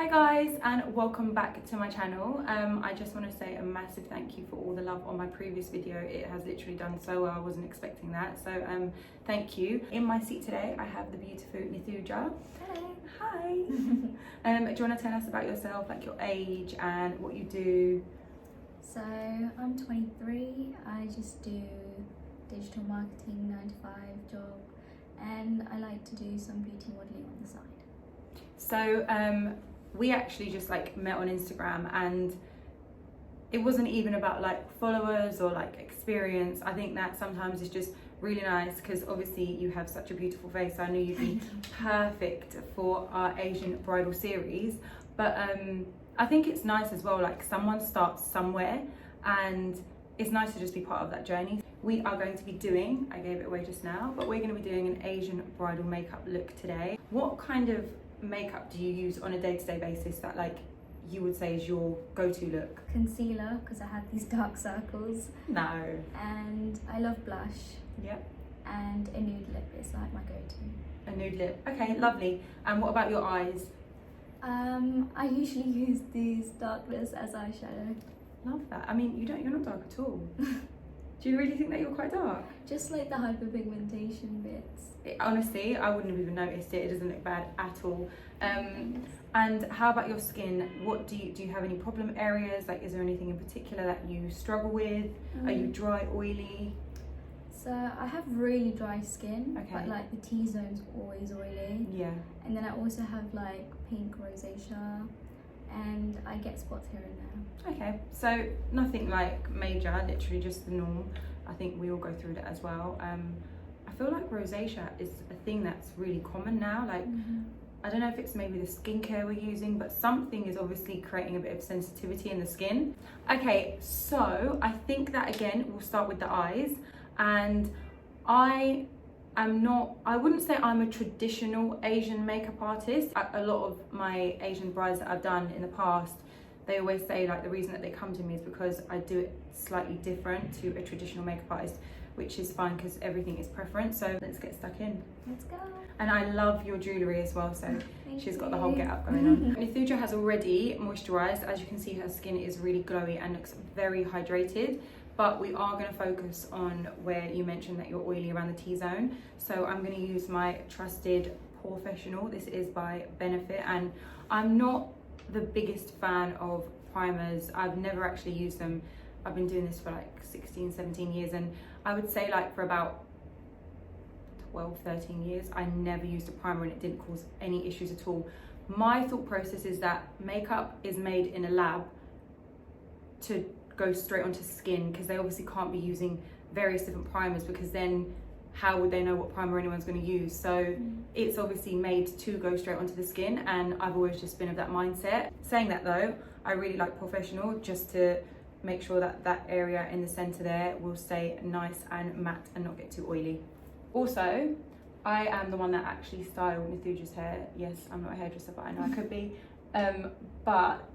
Hi guys, and welcome back to my channel. I just want to say a massive thank you for all the love on my previous video. It has literally done so well. I wasn't expecting that, so thank you. In my seat today I have the beautiful Nithuja. Hello. Hi. Do you want to tell us about yourself, like your age and what you do? So I'm 23. I just do digital marketing, 9 to 5 job, and I like to do some beauty modeling on the side. So we actually just like met on Instagram, and it wasn't even about like followers or like experience. I think that sometimes it's just really nice because obviously you have such a beautiful face. So I knew you'd be perfect for our Asian bridal series. But I think it's nice as well, like someone starts somewhere and it's nice to just be part of that journey. We are going to be doing, I gave it away just now, but we're going to be doing an Asian bridal makeup look today. What kind of makeup do you use on a day-to-day basis that like you would say is your go-to look? Concealer, because I have these dark circles. No. And I love blush. Yep. And a nude lip is like my go-to. A nude lip. Okay, lovely. And what about your eyes? I usually use these darkness as eyeshadow. Love that. I mean, you're not dark at all. Do you really think that you're quite dark? Just like the hyperpigmentation bits. Honestly, I wouldn't have even noticed it. It doesn't look bad at all. And how about your skin? What do you have any problem areas? Like, is there anything in particular that you struggle with? Are you dry, oily? So I have really dry skin, Okay. but like the T-zone's always oily. Yeah. And then I also have like pink rosacea, and I get spots here and there. Okay, so nothing like major, literally just the norm. I think we all go through that as well. I feel like rosacea is a thing that's really common now. Like, I don't know if it's maybe the skincare we're using, but something is obviously creating a bit of sensitivity in the skin. Okay, so I think that again, we'll start with the eyes. And I wouldn't say I'm a traditional Asian makeup artist. A lot of my Asian brides that I've done in the past, they always say like the reason that they come to me is because I do it slightly different to a traditional makeup artist, which is fine because everything is preference. So let's get stuck in. Let's go. And I love your jewellery as well, so she's got the whole get up going on. Nithuja has already moisturised. As you can see, her skin is really glowy and looks very hydrated. But we are going to focus on where you mentioned that you're oily around the T-zone. So I'm going to use my trusted Professional. This is by Benefit, and I'm not the biggest fan of primers. I've never actually used them. I've been doing this for like 16, 17 years, and I would say like for about 12, 13 years, I never used a primer and it didn't cause any issues at all. My thought process is that makeup is made in a lab to go straight onto skin, because they obviously can't be using various different primers, because then how would they know what primer anyone's going to use? So it's obviously made to go straight onto the skin, and I've always just been of that mindset. Saying that though, I really like Professional just to make sure that that area in the center there will stay nice and matte and not get too oily. Also, I am the one that actually styled Nithuja's hair. Yes, I'm not a hairdresser, but I know I could be. But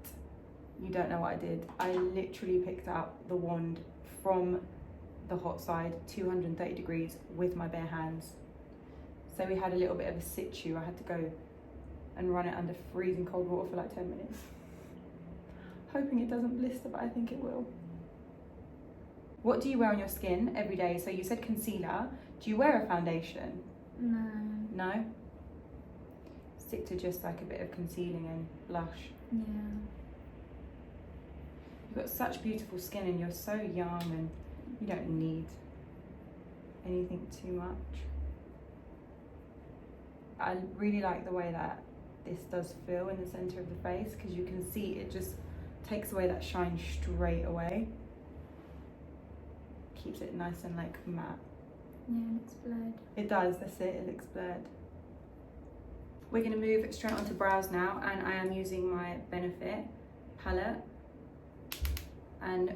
you don't know what I did. I literally picked up the wand from the hot side, 230 degrees, with my bare hands. So we had a little bit of a situ. I had to go and run it under freezing cold water for like 10 minutes. Hoping it doesn't blister, but I think it will. What do you wear on your skin every day? So you said concealer. Do you wear a foundation? No. No? Stick to just like a bit of concealing and blush. Yeah. You've got such beautiful skin and you're so young, and you don't need anything too much. I really like the way that this does feel in the center of the face, because you can see it just takes away that shine straight away. Keeps it nice and like matte. Yeah, it looks blurred. It does, that's it, it looks blurred. We're going to move straight onto brows now, and I am using my Benefit palette. And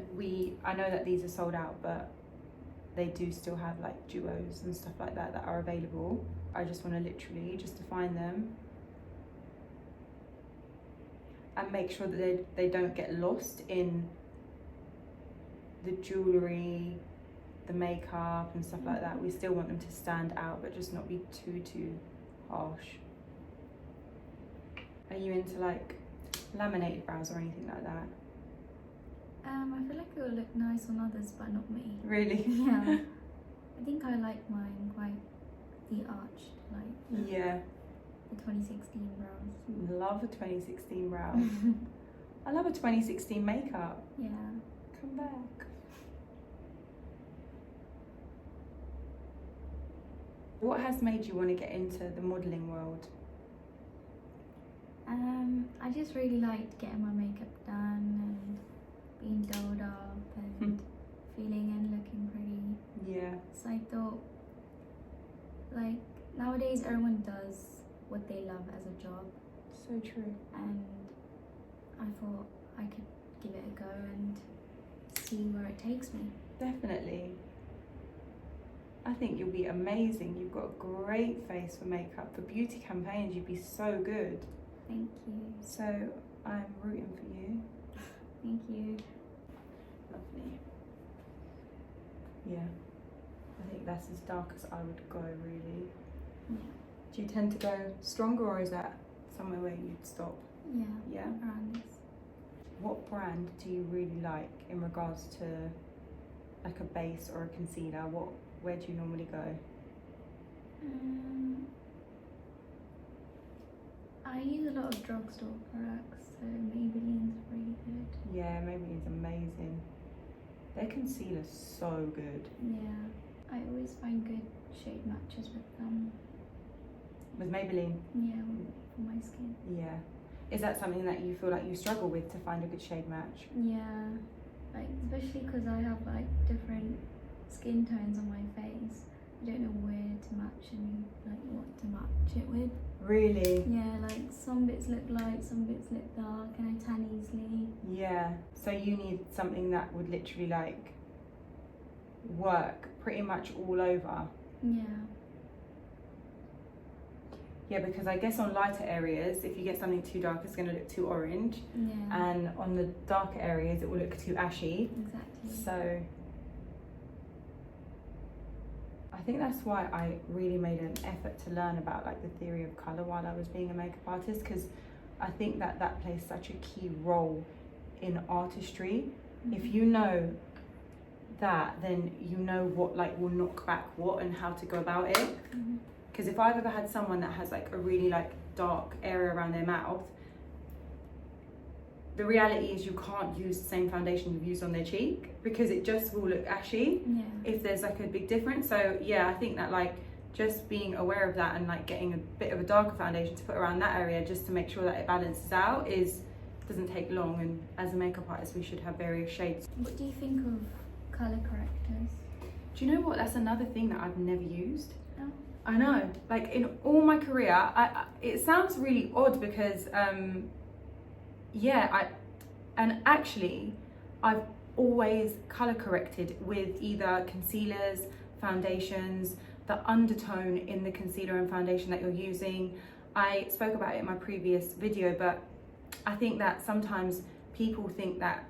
I know that these are sold out, but they do still have like duos and stuff like that that are available. I just want to literally just define them and make sure that they don't get lost in the jewellery, the makeup and stuff like that. We still want them to stand out, but just not be too harsh. Are you into like laminated brows or anything like that? I feel like it will look nice on others, but not me. Really? Yeah. I think I like mine quite the arched, like Yeah. the 2016 brows. Love a 2016 brows. I love a 2016 makeup. Yeah. Come back. What has made you want to get into the modelling world? I just really liked getting my makeup done and being dolled up and feeling and looking pretty. Yeah. So I thought, like, nowadays everyone does what they love as a job, So true. and I thought I could give it a go and see where it takes me. Definitely. I think you'll be amazing. You've got a great face for makeup. For beauty campaigns, you'd be so good. Thank you. So I'm rooting for you. Thank you. Lovely. Yeah. I think that's as dark as I would go, really. Yeah. Do you tend to go stronger, or is that somewhere where you'd stop? Yeah. Yeah. Around this. What brand do you really like in regards to like a base or a concealer? Where do you normally go? I use a lot of drugstore products, so Maybelline's really good. Yeah, Maybelline's amazing. Their concealer's so good. Yeah. I always find good shade matches with them. With Maybelline? Yeah, for my skin. Yeah. Is that something that you feel like you struggle with, to find a good shade match? Yeah, like especially because I have like different skin tones on my face. I don't know where to match and like what to match it with. Really? Yeah, like some bits look light, some bits look dark, and I tan easily. Yeah. So you need something that would literally like work pretty much all over. Yeah. Yeah, because I guess on lighter areas, if you get something too dark, it's going to look too orange. Yeah. And on the darker areas, it will look too ashy. Exactly. So I think that's why I really made an effort to learn about like the theory of colour while I was being a makeup artist, because I think that that plays such a key role in artistry. If you know that, then you know what like will knock back what and how to go about it. Because if I've ever had someone that has like a really like dark area around their mouth, the reality is you can't use the same foundation you've used on their cheek, because it just will look ashy if there's like a big difference. So yeah, I think that like just being aware of that and like getting a bit of a darker foundation to put around that area just to make sure that it balances out doesn't take long. And as a makeup artist, we should have various shades. What do you think of colour correctors? Do you know what? That's another thing that I've never used. Oh. I know, like in all my career, it sounds really odd because actually I've always colour corrected with either concealers, foundations, the undertone in the concealer and foundation that you're using. I spoke about it in my previous video, but I think that sometimes people think that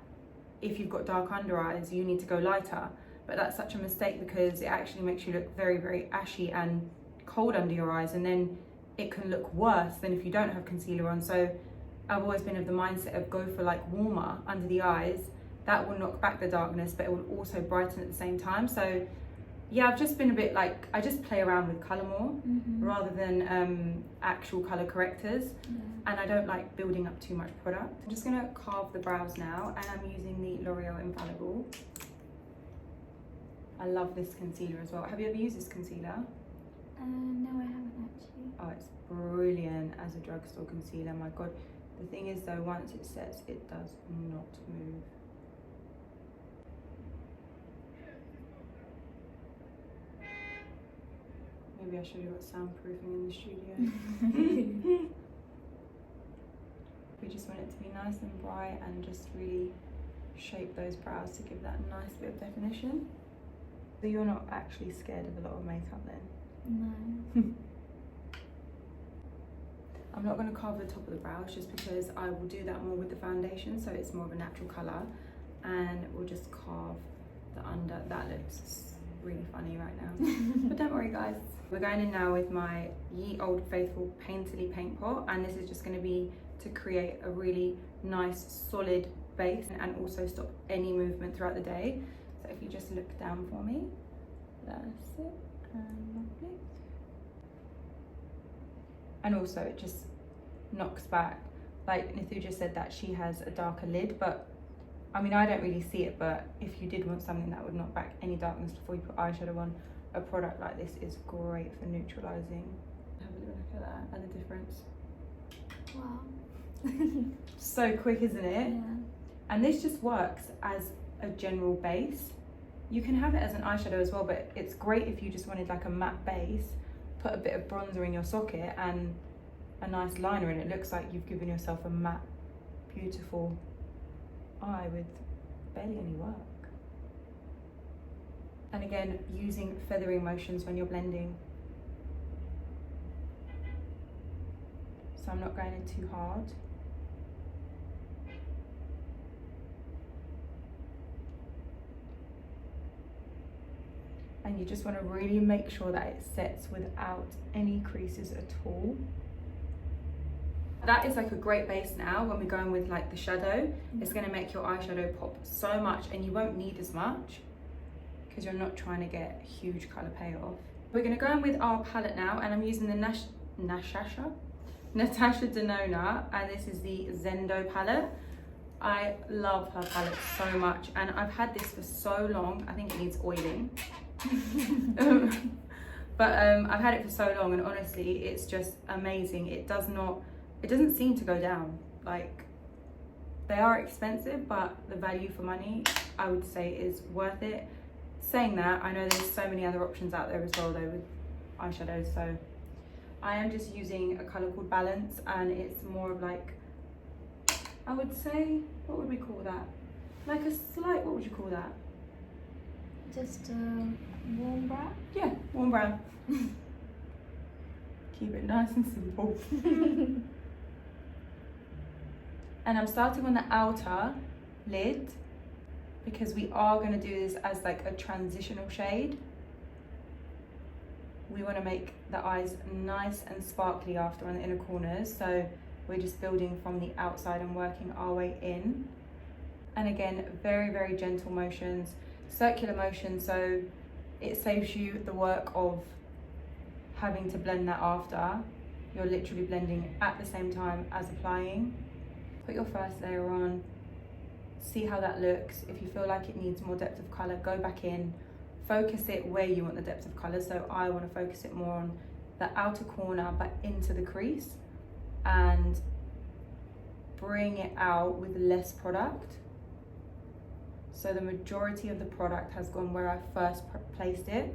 if you've got dark under eyes, you need to go lighter, but that's such a mistake, because it actually makes you look very, very ashy and cold under your eyes, and then it can look worse than if you don't have concealer on. So I've always been of the mindset of go for like warmer under the eyes. That will knock back the darkness, but it will also brighten at the same time. So yeah, I've just been a bit like, I just play around with colour more rather than actual colour correctors. And I don't like building up too much product. I'm just gonna carve the brows now, and I'm using the L'Oreal Infallible. I love this concealer as well. Have you ever used this concealer? No, I haven't actually. Oh, it's brilliant as a drugstore concealer, my god. The thing is though, once it sets, it does not move. Maybe I should have got soundproofing in the studio. We just want it to be nice and bright and just really shape those brows to give that nice bit of definition. So you're not actually scared of a lot of makeup then? No. I'm not going to carve the top of the brows just because I will do that more with the foundation, so it's more of a natural colour, and we'll just carve the under. That looks really funny right now. But don't worry guys. We're going in now with my ye old faithful Painterly paint pot, and this is just going to be to create a really nice solid base and also stop any movement throughout the day. So if you just look down for me, that's it, and lovely. And also it just knocks back, like Nithuja said that she has a darker lid, but I mean I don't really see it, but if you did want something that would knock back any darkness before you put eyeshadow on, a product like this is great for neutralizing. Have a little look at that, at the difference. Wow. So quick, isn't it? Yeah. And this just works as a general base. You can have it as an eyeshadow as well, but it's great if you just wanted like a matte base, put a bit of bronzer in your socket and a nice liner, and it looks like you've given yourself a matte, beautiful eye with barely any work. And again, using feathering motions when you're blending. So I'm not going in too hard. And you just want to really make sure that it sets without any creases at all. That is like a great base now when we're going with like the shadow. It's going to make your eyeshadow pop so much, and you won't need as much because you're not trying to get huge colour payoff. We're going to go in with our palette now, and I'm using the Natasha Denona, and this is the Zendo palette. I love her palette so much, and I've had this for so long. I think it needs oiling. But I've had it for so long, and honestly it's just amazing. It doesn't seem to go down. Like, they are expensive, but the value for money I would say is worth it. Saying that, I know there's so many other options out there as well though with eyeshadows, so I am just using a colour called Balance, and it's more of like, I would say, what would we call that? Like a slight, what would you call that? Just warm brown? Yeah, warm brown. Keep it nice and simple. And I'm starting on the outer lid because we are going to do this as like a transitional shade. We want to make the eyes nice and sparkly after on the inner corners, so we're just building from the outside and working our way in. And again, very, very gentle motions, circular motions, so it saves you the work of having to blend that after. You're literally blending at the same time as applying. Put your first layer on, see how that looks. If you feel like it needs more depth of colour, go back in, focus it where you want the depth of colour. So I want to focus it more on the outer corner but into the crease, and bring it out with less product. So the majority of the product has gone where I first placed it.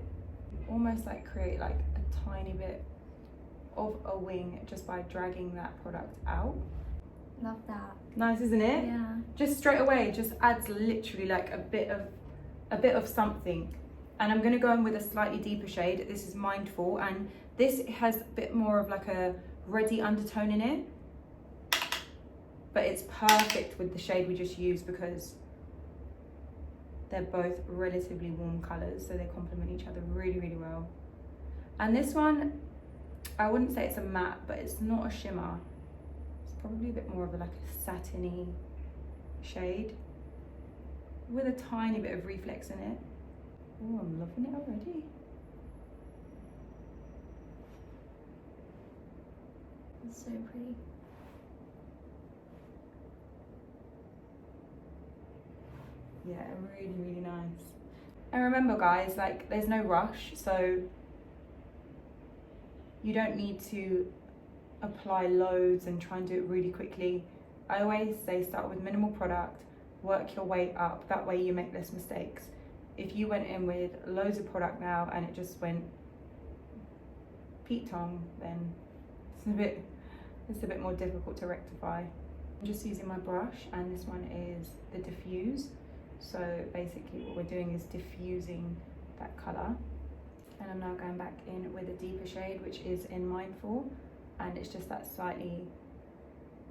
Almost like create like a tiny bit of a wing just by dragging that product out. Love that. Nice, isn't it? Yeah. Just straight away, just adds literally like a bit of something. And I'm gonna go in with a slightly deeper shade. This is Mindful, and this has a bit more of like a reddy undertone in it. But it's perfect with the shade we just used because they're both relatively warm colours, so they complement each other really, really well. And this one, I wouldn't say it's a matte, but it's not a shimmer. It's probably a bit more of a, like a satiny shade with a tiny bit of reflex in it. Oh, I'm loving it already. It's so pretty. Yeah, really, really nice. And remember guys, like there's no rush, so you don't need to apply loads and try and do it really quickly. I always say start with minimal product, work your way up, that way you make less mistakes. If you went in with loads of product now and it just went Pete tongue, then it's a bit more difficult to rectify. I'm just using my brush, and this one is the Diffuse. So basically what we're doing is diffusing that colour. And I'm now going back in with a deeper shade, which is in Mindful, and it's just that slightly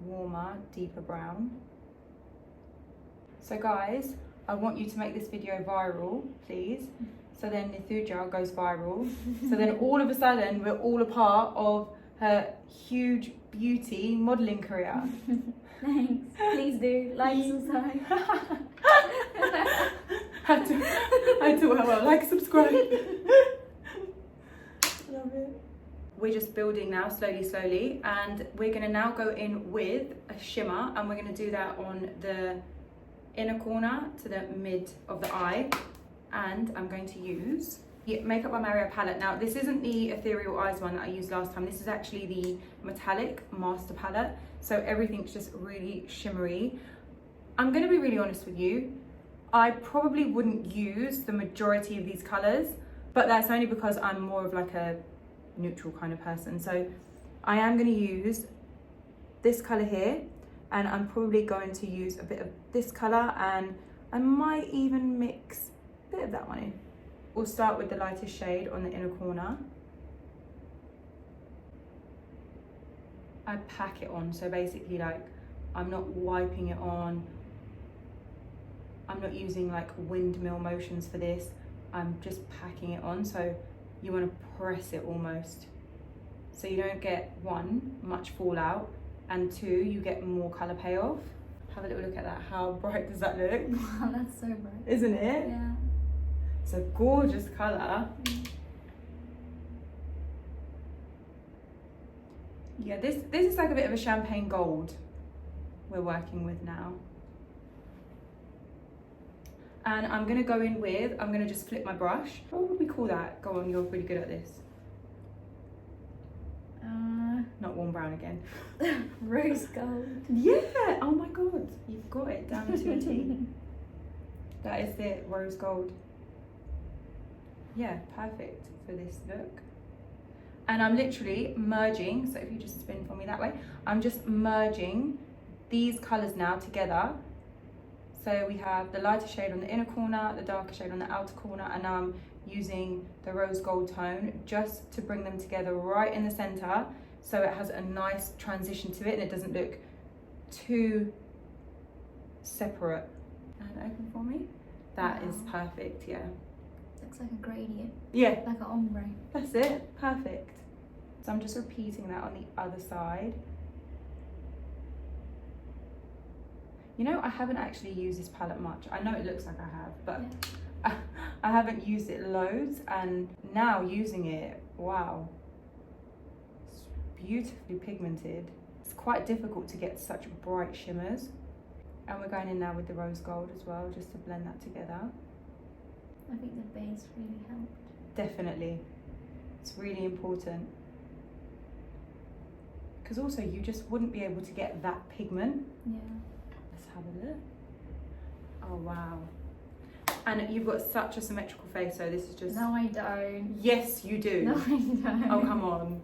warmer, deeper brown. So guys, I want you to make this video viral, please. So then Nithuja goes viral. So then all of a sudden we're all a part of her huge beauty modelling career. Thanks. Please do like, subscribe. I do well. Like, subscribe. Love it. We're just building now, slowly, and we're gonna now go in with a shimmer, and we're gonna do that on the inner corner to the mid of the eye. And I'm going to use the Makeup by Mario palette. Now, this isn't the Ethereal Eyes one that I used last time. This is actually the Metallic Master palette. So everything's just really shimmery. I'm gonna be really honest with you. I probably wouldn't use the majority of these colors, but that's only because I'm more of like a neutral kind of person. So I am gonna use this color here, and I'm probably going to use a bit of this color, and I might even mix a bit of that one in. We'll start with the lightest shade on the inner corner. I pack it on, so basically like I'm not wiping it on. I'm not using like windmill motions for this. I'm just packing it on, so you want to press it almost. So you don't get, one, much fallout, and two, you get more colour payoff. Have a little look at that. How bright does that look? Wow, that's so bright. Isn't it? Yeah. It's a gorgeous colour. Yeah, this is like a bit of a champagne gold we're working with now. And I'm gonna go in with, I'm gonna just flip my brush. What would we call that? Go on, you're really good at this. Not warm brown again. Rose gold. Yeah, oh my God, you've got it down to a T. That is it, rose gold. Yeah, perfect for this look. And I'm literally merging, so if you just spin for me that way, I'm just merging these colors now together. So we have the lighter shade on the inner corner, the darker shade on the outer corner, and now I'm using the rose gold tone just to bring them together right in the center, so it has a nice transition to it and it doesn't look too separate. And open for me. That is perfect, yeah. Looks like a gradient. Yeah. Like an ombre. That's it, perfect. So I'm just repeating that on the other side. You know, I haven't actually used this palette much. I know it looks like I have, but yeah. I haven't used it loads, and now using it, wow. It's beautifully pigmented. It's quite difficult to get such bright shimmers. And we're going in now with the rose gold as well, just to blend that together. I think the base really helped. Definitely. It's really important. Because also you just wouldn't be able to get that pigment. Yeah. Let's have a look. Oh wow. And you've got such a symmetrical face, so this is just... No, I don't. Yes, you do. No, I don't. Oh, come on.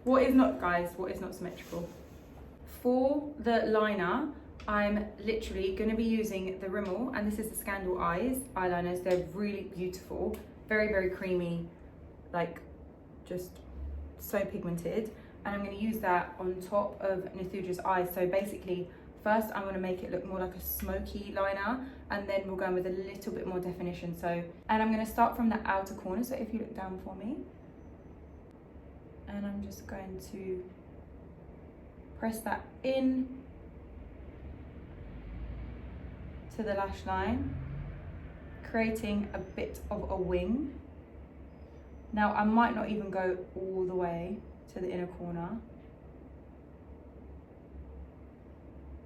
What is not, guys, what is not symmetrical? For the liner, I'm literally going to be using the Rimmel, and this is the Scandal Eyes eyeliners. They're really beautiful, very, very creamy, like just so pigmented. And I'm going to use that on top of Nithuja's eyes. So basically, first I'm going to make it look more like a smoky liner, and then we'll go in with a little bit more definition. So, and I'm going to start from the outer corner. So if you look down for me, and I'm just going to press that in to the lash line, creating a bit of a wing. Now I might not even go all the way to the inner corner.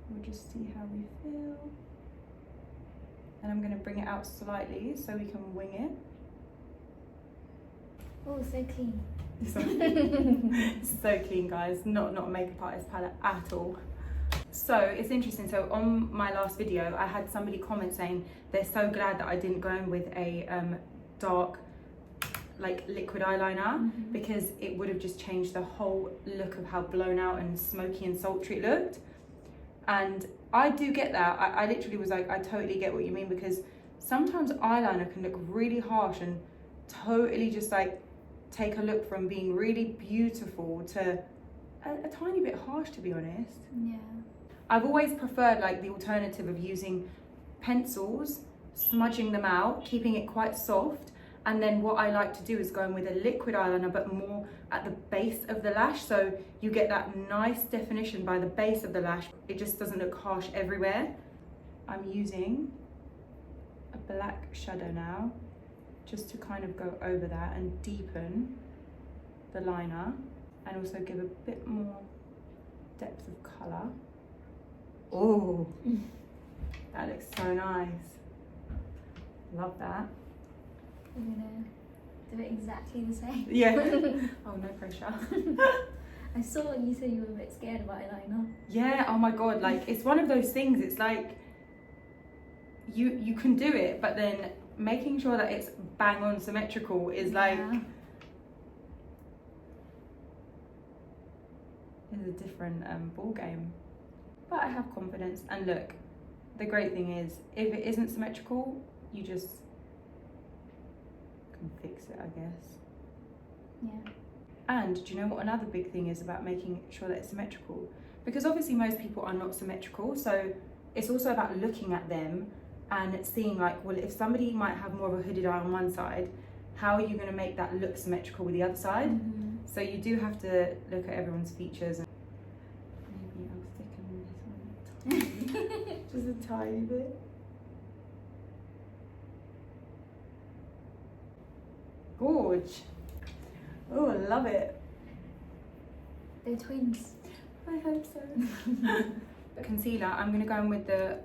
We'll just see how we feel. And I'm going to bring it out slightly so we can wing it. Oh, so clean. So clean, guys. Not a makeup artist palette at all. So it's interesting, so on my last video I had somebody comment saying they're so glad that I didn't go in with a dark like liquid eyeliner, because it would have just changed the whole look of how blown out and smoky and sultry it looked. And I do get that. I literally was like, I totally get what you mean, because sometimes eyeliner can look really harsh and totally just like take a look from being really beautiful to a tiny bit harsh, to be honest. Yeah. I've always preferred like the alternative of using pencils, smudging them out, keeping it quite soft, And then what I like to do is go in with a liquid eyeliner, but more at the base of the lash. So you get that nice definition by the base of the lash. It just doesn't look harsh everywhere. I'm using a black shadow now, just to kind of go over that and deepen the liner, and also give a bit more depth of colour. Oh, that looks so nice. Love that. I'm gonna do it exactly the same. Yeah. Oh, no pressure. I saw you said you were a bit scared about eyeliner. Yeah, oh my god, like it's one of those things, it's like you can do it, but then making sure that it's bang on symmetrical is like is a different ball game. But I have confidence, and look, the great thing is if it isn't symmetrical, you just can fix it, I guess. Yeah. And do you know what another big thing is about making sure that it's symmetrical? Because obviously most people are not symmetrical, so it's also about looking at them and seeing like, well, if somebody might have more of a hooded eye on one side, how are you going to make that look symmetrical with the other side? Mm-hmm. So you do have to look at everyone's features. And maybe I'll thicken this one just a tiny bit. Gorge. Oh, I love it. They're twins. I hope so. Concealer, I'm going to go in with the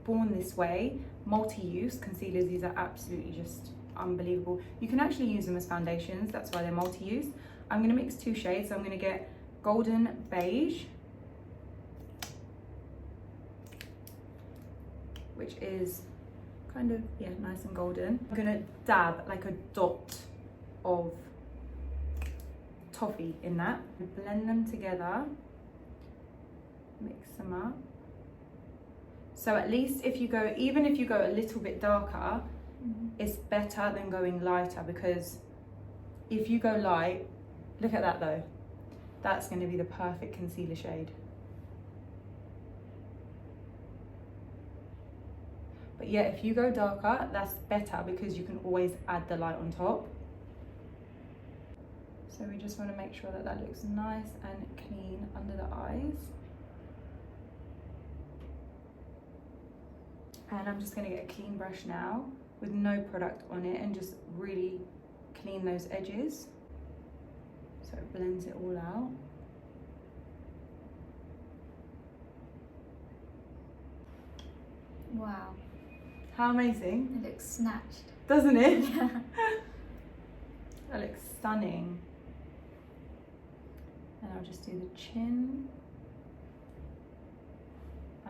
Born This Way multi-use concealers. These are absolutely just unbelievable. You can actually use them as foundations, that's why they're multi-use. I'm going to mix two shades. So I'm going to get Golden Beige, which is kind of, yeah, nice and golden. I'm going to dab like a dot of toffee in that. Blend them together, mix them up. So at least if you go, even if you go a little bit darker, it's better than going lighter, because if you go light, look at that though, that's going to be the perfect concealer shade. But yeah, if you go darker, that's better because you can always add the light on top. So we just want to make sure that that looks nice and clean under the eyes. And I'm just going to get a clean brush now with no product on it and just really clean those edges so it blends it all out. Wow. How amazing. It looks snatched. Doesn't it? Yeah. That looks stunning. And I'll just do the chin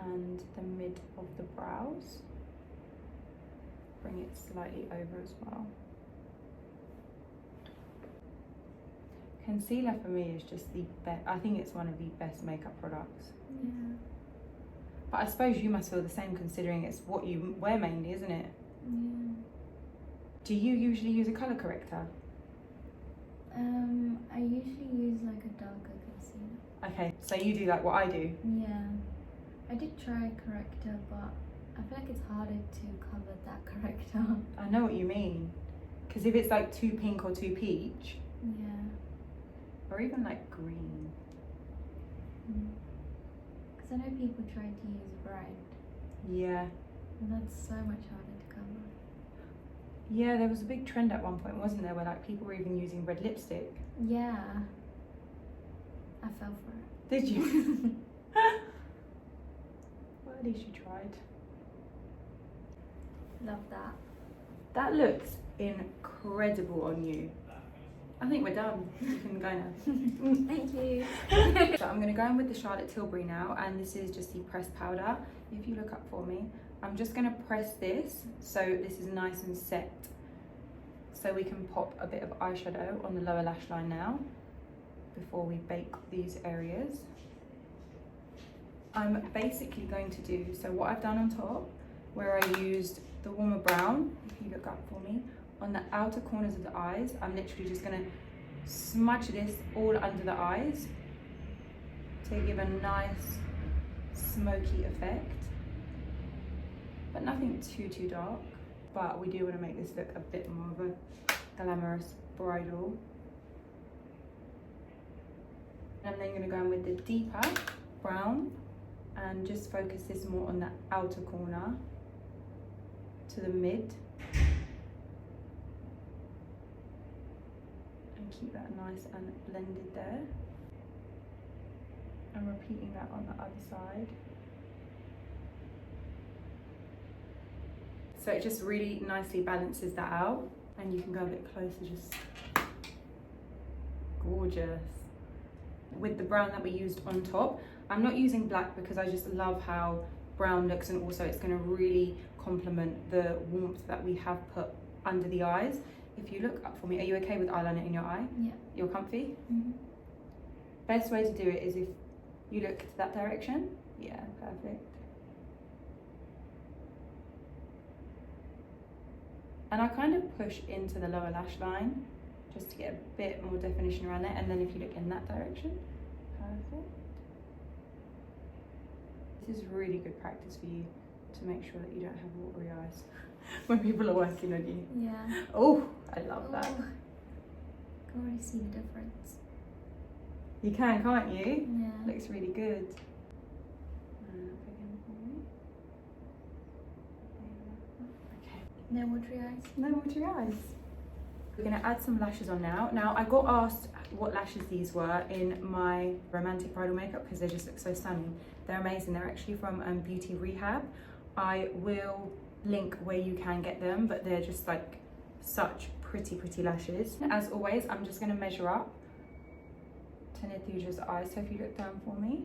and the mid of the brows. Bring it slightly over as well. Concealer for me is just the best. I think it's one of the best makeup products. Yeah. But I suppose you must feel the same considering it's what you wear mainly, isn't it? Yeah. Do you usually use a colour corrector? I usually use like a darker concealer. Okay, so you do like what I do. Yeah. I did try a corrector, but I feel like it's harder to cover that corrector. I know what you mean. Because if it's like too pink or too peach, Yeah. or even like green. Because I know people try to use bright, Yeah. and that's so much harder to cover. Yeah, there was a big trend at one point, wasn't there, where like people were even using red lipstick. Yeah. I fell for it. Did you? Well, at least you tried. Love that. That looks incredible on you. I think we're done. You can go now. Thank you. So I'm going to go in with the Charlotte Tilbury now, and this is just the pressed powder. If you look up for me, I'm just going to press this so this is nice and set, so we can pop a bit of eyeshadow on the lower lash line now before we bake these areas. I'm basically going to do, so what I've done on top, where I used the warmer brown, if you look up for me, on the outer corners of the eyes, I'm literally just going to smudge this all under the eyes to give a nice smoky effect, but nothing too dark. But we do want to make this look a bit more of a Glamorous Bridal. I'm then going to go in with the deeper brown and just focus this more on the outer corner to the mid. And keep that nice and blended there. And repeating that on the other side. So it just really nicely balances that out. And you can go a bit closer, just gorgeous. With the brown that we used on top, I'm not using black because I just love how brown looks, and also it's going to really complement the warmth that we have put under the eyes. If you look up for me, are you okay with eyeliner in your eye? Yeah. You're comfy? Mm-hmm. Best way to do it is if you look to that direction. Yeah, perfect. And I kind of push into the lower lash line just to get a bit more definition around there. And then if you look in that direction, perfect. This is really good practice for you to make sure that you don't have watery eyes when people are working on you. Yeah. Oh, I love that. Oh, I can already see the difference. You can, can't you? Yeah. Looks really good. Okay. No watery eyes? No watery eyes. We're going to add some lashes on now. Now, I got asked what lashes these were in my romantic bridal makeup because they just look so stunning. They're amazing. They're actually from Beauty Rehab. I will link where you can get them, but they're just like such pretty lashes. As always, I'm just going to measure up to Nithuja's eyes. So if you look down for me.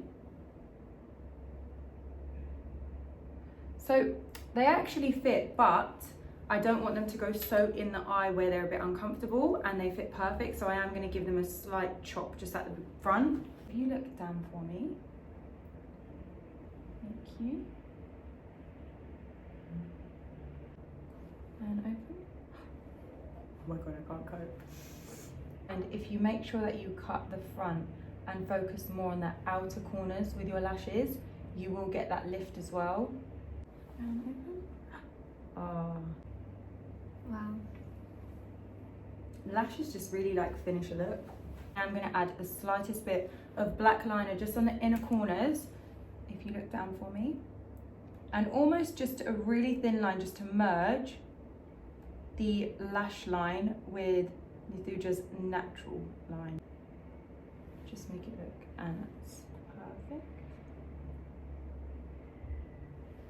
So they actually fit, but I don't want them to go so in the eye where they're a bit uncomfortable, and they fit perfect. So I am going to give them a slight chop just at the front. If you look down for me. Thank you. And open. Oh my god, I can't cope. And if you make sure that you cut the front and focus more on the outer corners with your lashes, you will get that lift as well. And open. Oh. Wow. Lashes just really like finish a look. I'm going to add the slightest bit of black liner just on the inner corners, if you look down for me. And almost just a really thin line just to merge the lash line with Nithuja's natural line. Just make it look, and that's perfect.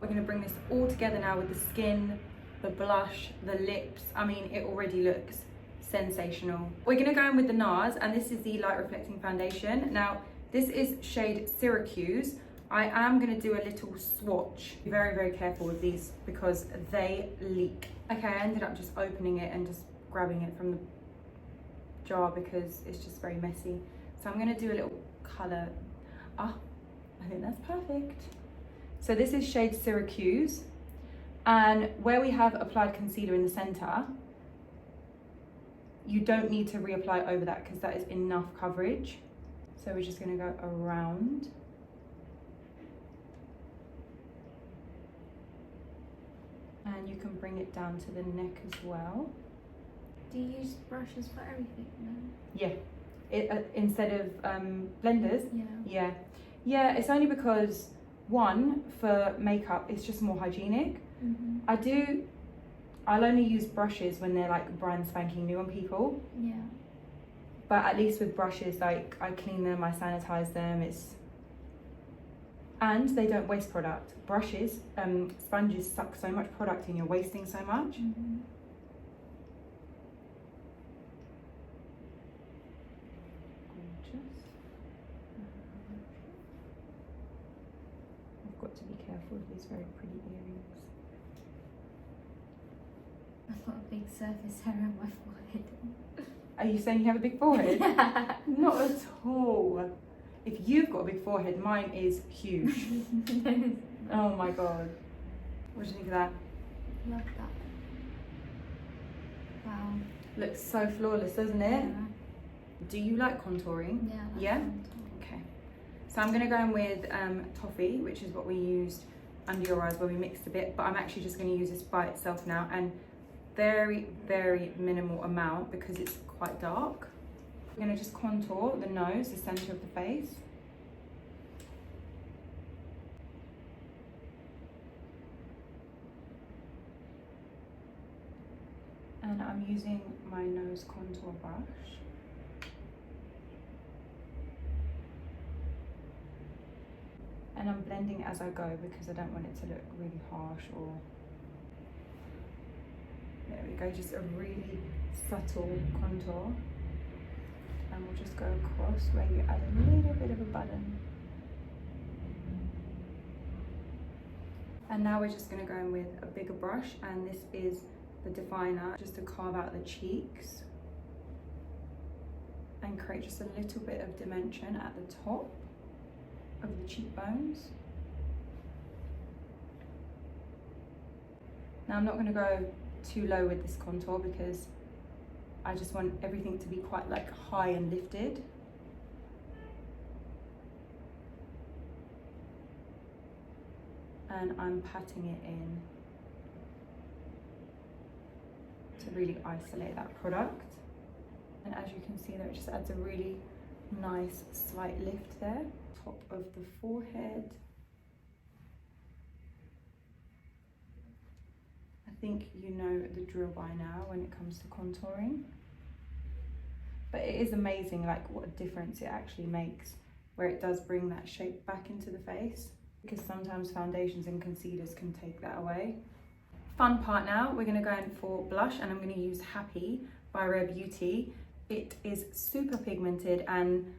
We're going to bring this all together now with the skin, the blush, the lips. I mean, it already looks sensational. We're going to go in with the NARS, and this is the light reflecting foundation. Now, this is shade Syracuse. I am going to do a little swatch. Be very careful with these because they leak. Okay, I ended up just opening it and just grabbing it from the jar because it's just very messy. So I'm going to do a little colour. I think that's perfect. So this is shade Syracuse, and where we have applied concealer in the centre, you don't need to reapply over that because that is enough coverage. So we're just going to go around. And you can bring it down to the neck as well. Do you use brushes for everything now? Yeah, instead of blenders. Yeah. Yeah, it's only because one, for makeup, it's just more hygienic. Mm-hmm. I'll only use brushes when they're like brand spanking new on people. Yeah. But at least with brushes, like I clean them, I sanitize them, and they don't waste product. Brushes, sponges suck so much product and you're wasting so much. Mm-hmm. Gorgeous. I've got to be careful with these very pretty earrings. I've got a big surface hair on my forehead. Are you saying you have a big forehead? Yeah. Not at all. If you've got a big forehead, mine is huge. Oh my god. What do you think of that? Love that. Wow. Looks so flawless, doesn't it? Yeah. Do you like contouring? Yeah. Yeah? Okay. So I'm going to go in with toffee, which is what we used under your eyes where we mixed a bit, but I'm actually just going to use this by itself now. And very, very minimal amount because it's quite dark. I'm gonna just contour the nose, the center of the face. And I'm using my nose contour brush. And I'm blending as I go because I don't want it to look really harsh or... There we go, just a really subtle contour. And we'll just go across where you add a little bit of a button. And now we're just gonna go in with a bigger brush, and this is the definer, just to carve out the cheeks and create just a little bit of dimension at the top of the cheekbones. Now I'm not going to go too low with this contour because I just want everything to be quite like high and lifted. And I'm patting it in to really isolate that product. And as you can see there, it just adds a really nice slight lift there. Top of the forehead. I think you know the drill by now when it comes to contouring. But it is amazing like what a difference it actually makes, where it does bring that shape back into the face, because sometimes foundations and concealers can take that away. Fun part now, we're going to go in for blush, and I'm going to use Happy by Rare Beauty. It is super pigmented, and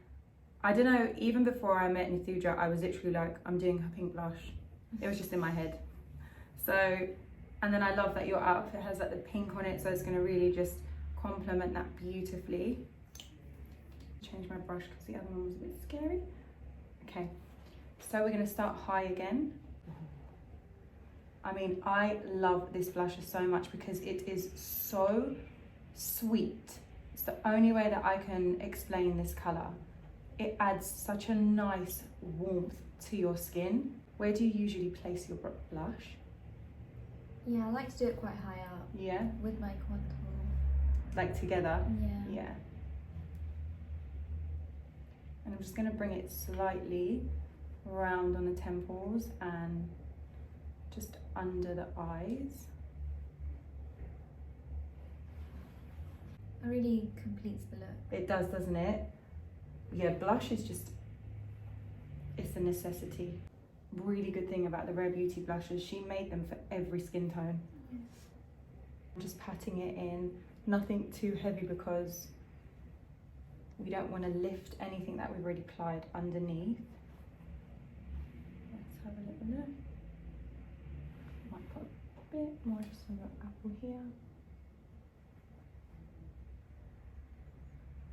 I don't know, even before I met Nithuja, I was literally like, I'm doing her pink blush. It was just in my head. So, and then I love that your outfit has like the pink on it, so it's going to really just complement that beautifully. Change my brush because the other one was a bit scary. Okay, so we're going to start high again. I mean, I love this blusher so much because it is so sweet. It's the only way that I can explain this colour. It adds such a nice warmth to your skin. Where do you usually place your blush? Yeah, I like to do it quite high up. Yeah? With my contour. Like together? Yeah. Yeah. And I'm just going to bring it slightly round on the temples and just under the eyes. It really completes the look. It does, doesn't it? Yeah, blush is just, it's a necessity. Really good thing about the Rare Beauty blushes, she made them for every skin tone. Yes. I'm just patting it in, nothing too heavy because we don't want to lift anything that we've already applied underneath. Let's have a little look. Might put a bit more just on the apple here.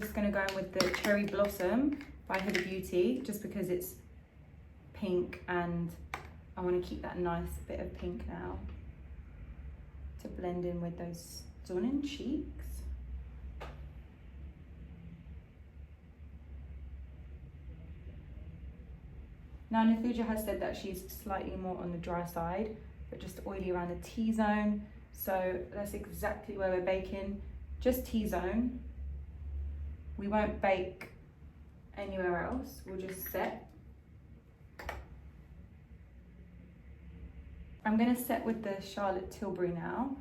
Just going to go in with the Cherry Blossom by Huda Beauty, just because it's pink and I want to keep that nice bit of pink now to blend in with those stunning cheeks. Now Nithuja has said that she's slightly more on the dry side, but just oily around the T-zone. So that's exactly where we're baking, just T-zone. We won't bake anywhere else, we'll just set. I'm gonna set with the Charlotte Tilbury now,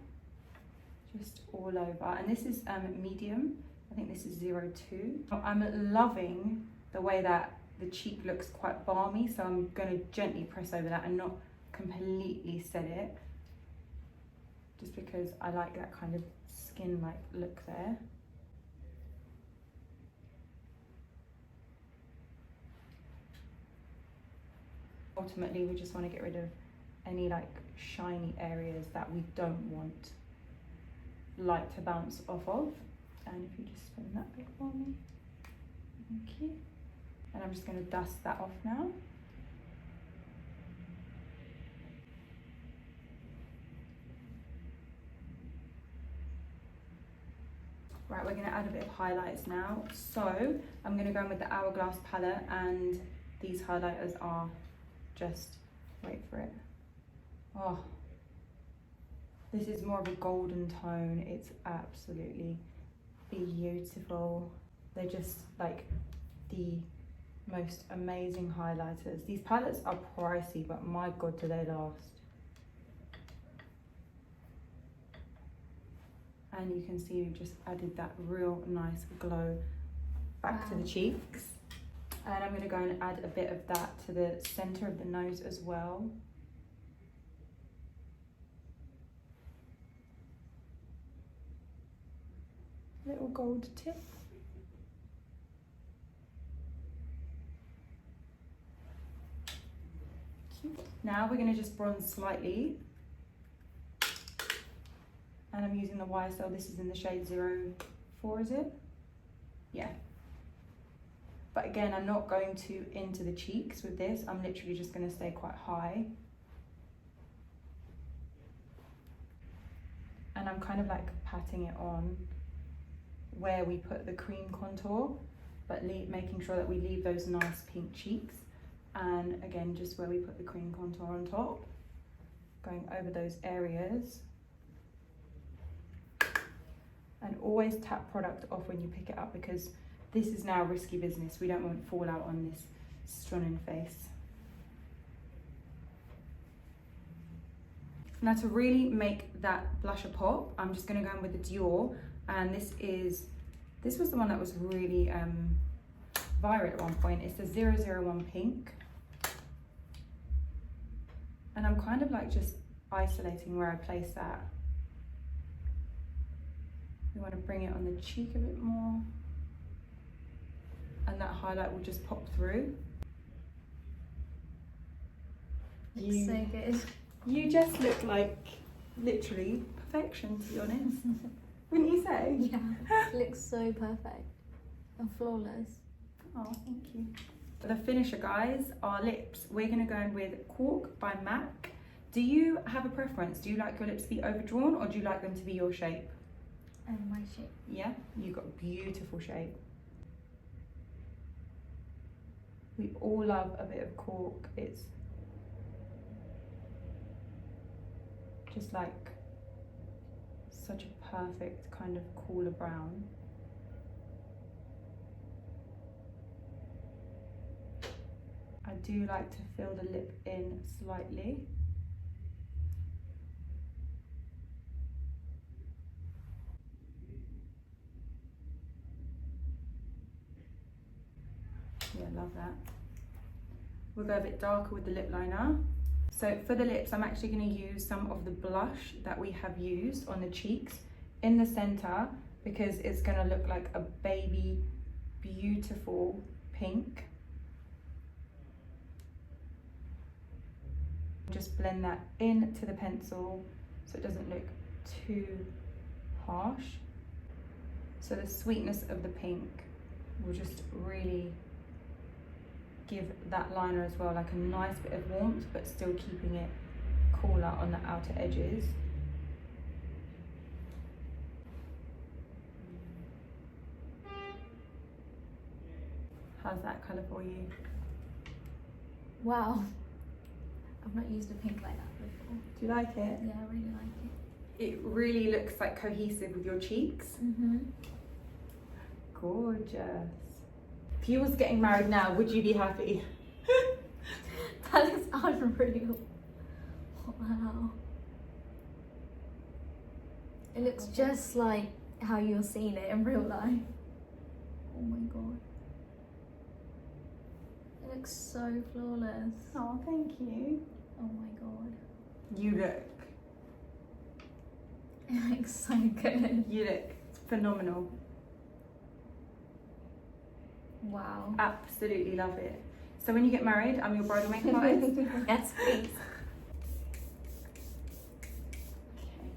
just all over. And this is medium, I think this is 02. I'm loving the way that the cheek looks quite balmy, so I'm gonna gently press over that and not completely set it, just because I like that kind of skin-like look there. Ultimately, we just want to get rid of any like shiny areas that we don't want light to bounce off of. And if you just spin that bit for me, thank you. And I'm just going to dust that off now. Right, we're going to add a bit of highlights now. So I'm going to go in with the Hourglass palette, and these highlighters are just, wait for it. Oh, This is more of a golden tone. It's absolutely beautiful. They're just like the most amazing highlighters. These palettes are pricey, but my god, do they last. And you can see we've just added that real nice glow back to the cheeks. And I'm going to go and add a bit of that to the center of the nose as well. Little gold tip. Cute. Now we're going to just bronze slightly. And I'm using the YSL. This is in the shade 04, is it? Yeah. But again, I'm not going to into the cheeks with this. I'm literally just going to stay quite high. And I'm kind of like patting it on where we put the cream contour, but making sure that we leave those nice pink cheeks. And again, just where we put the cream contour on top, going over those areas. And always tap product off when you pick it up, because this is now risky business. We don't want fallout on this stunning face. Now to really make that blusher pop, I'm just going to go in with the Dior, and this was the one that was really viral at one point. It's the 001 Pink, and I'm kind of like just isolating where I place that. We want to bring it on the cheek a bit more, and that highlight will just pop through. Looks so good. You just look like literally perfection, to be honest. Wouldn't you say? Yeah, it looks so perfect and flawless. Oh, thank you. For the finisher, guys, our lips, we're going to go in with Cork by MAC. Do you have a preference? Do you like your lips to be overdrawn, or do you like them to be your shape? My shape. Yeah, you've got a beautiful shape. We all love a bit of cork. It's just like such a perfect kind of cooler brown. I do like to fill the lip in slightly. Yeah, love that. We'll go a bit darker with the lip liner. So for the lips, I'm actually going to use some of the blush that we have used on the cheeks in the center, because it's going to look like a baby, beautiful pink. Just blend that into the pencil so it doesn't look too harsh. So the sweetness of the pink will just really give that liner as well, like a nice bit of warmth, but still keeping it cooler on the outer edges. How's that colour for you? Wow, I've not used a pink like that before. Do you like it? Yeah, I really like it. It really looks like cohesive with your cheeks. Gorgeous. If you was getting married now, would you be happy? That is unreal. Wow. It looks just like how you're seeing it in real life. Oh my god. It looks so flawless. Oh, thank you. Oh my god. You look. It looks so good. You look phenomenal. Wow. Absolutely love it. So when you get married, I'm your bridal makeup artist. Yes, please. Okay,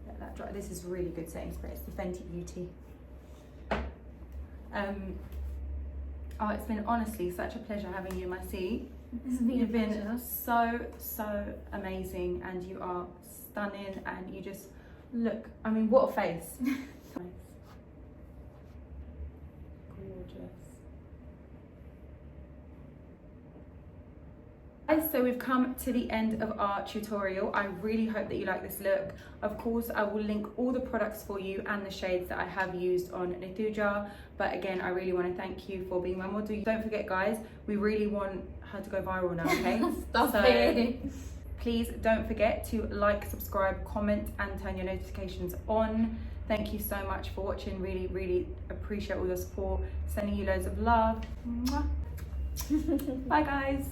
let that dry. This is really good setting spray. It's the Fenty Beauty. Oh, it's been honestly such a pleasure having you in my seat. You've been so amazing, and you are stunning, and you just look, I mean, what a face. Nice. Gorgeous. So we've come to the end of our tutorial. I really hope that you like this look. Of course, I will link all the products for you and the shades that I have used on Nithuja. But again, I really want to thank you for being my model. Don't forget, guys, we really want her to go viral now, okay? Stop it. Please don't forget to like, subscribe, comment, and turn your notifications on. Thank you so much for watching. Really, really appreciate all the support. Sending you loads of love. Mwah. Bye, guys.